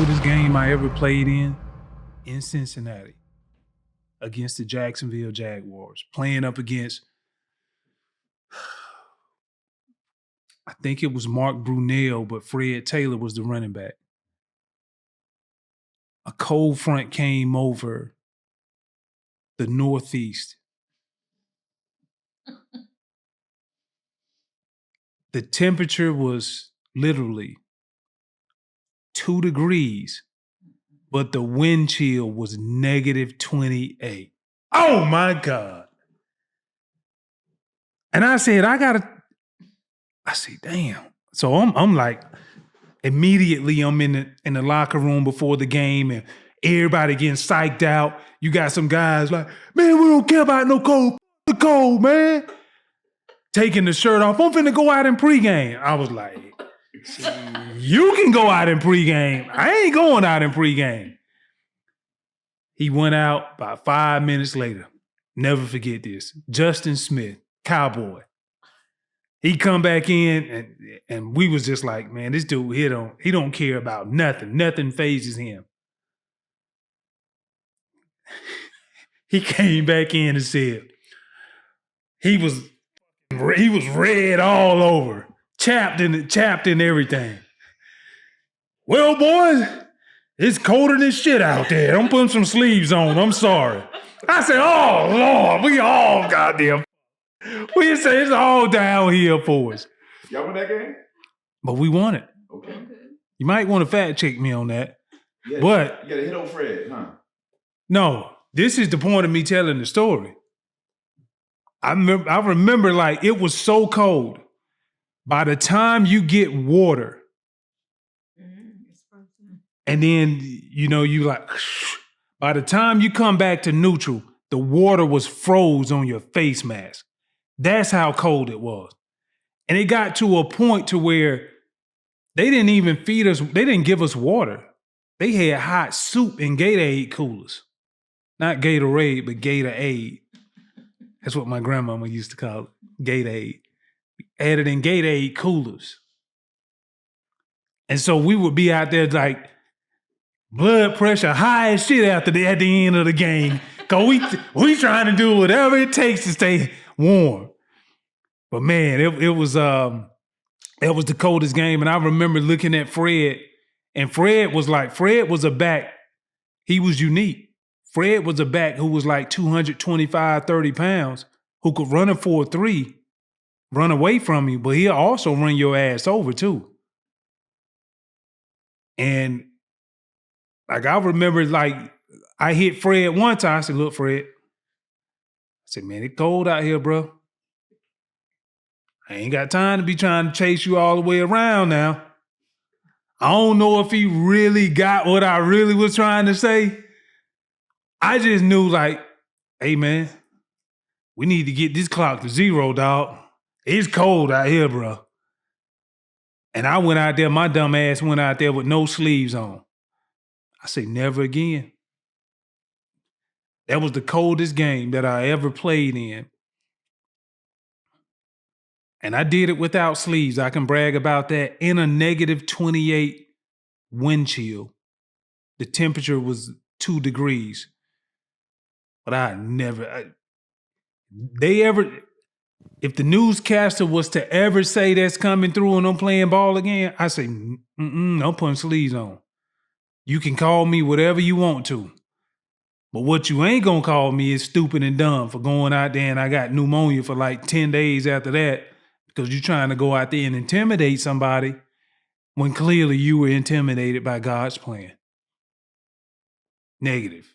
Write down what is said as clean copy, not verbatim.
coldest game I ever played in Cincinnati against the Jacksonville Jaguars, playing up against, I think it was Mark Brunell, but Fred Taylor was the running back. A cold front came over the Northeast. The temperature was literally 2 degrees, but the wind chill was negative 28. Oh my God. And I said, I said, damn. So I'm like, immediately I'm in the locker room before the game and everybody getting psyched out. You got some guys like, man, we don't care about no cold, the cold, man. Taking the shirt off. I'm finna go out in pregame. I was like, you can go out in pregame. I ain't going out in pregame. He went out about 5 minutes later. Never forget this. Justin Smith, Cowboy. He come back in and we was just like, man, this dude here he don't care about nothing. Nothing phases him. He came back in and said he was red all over, chapped in everything. Well, boys, it's colder than shit out there. I'm putting some sleeves on. I'm sorry. I said, oh Lord, we all goddamn. We say it's all downhill for us. Y'all won that game? But we won it. Okay. You might want to fact check me on that. Yeah, but you got to hit on Fred, huh? No, this is the point of me telling the story. I remember like it was so cold. By the time you get water, and then you like, by the time you come back to neutral, the water was froze on your face mask. That's how cold it was. And it got to a point to where they didn't even feed us, they didn't give us water. They had hot soup in Gatorade coolers. Not Gatorade, but Gatorade. That's what my grandmama used to call it, Gatorade. Had it in Gatorade coolers. And so we would be out there like blood pressure high as shit at the end of the game. Cause we trying to do whatever it takes to stay warm. But man, it was the coldest game. And I remember looking at Fred, and Fred was a back. He was unique. Fred was a back who was like 225, 30 pounds, who could run a 4.3, run away from you, but he'll also run your ass over too. And like I remember, like I hit Fred one time. I said, "Look, Fred," I said, "Man, it's cold out here, bro. I ain't got time to be trying to chase you all the way around now." I don't know if he really got what I really was trying to say. I just knew like, hey man, we need to get this clock to 0, dog. It's cold out here, bro. And I went out there, my dumb ass went out there with no sleeves on. I say, never again. That was the coldest game that I ever played in. And I did it without sleeves. I can brag about that. In a negative 28 wind chill. The temperature was 2 degrees. But if the newscaster was to ever say that's coming through and I'm playing ball again, I say, I'm putting sleeves on. You can call me whatever you want to. But what you ain't gonna call me is stupid and dumb for going out there and I got pneumonia for like 10 days after that because you're trying to go out there and intimidate somebody when clearly you were intimidated by God's plan. Negative.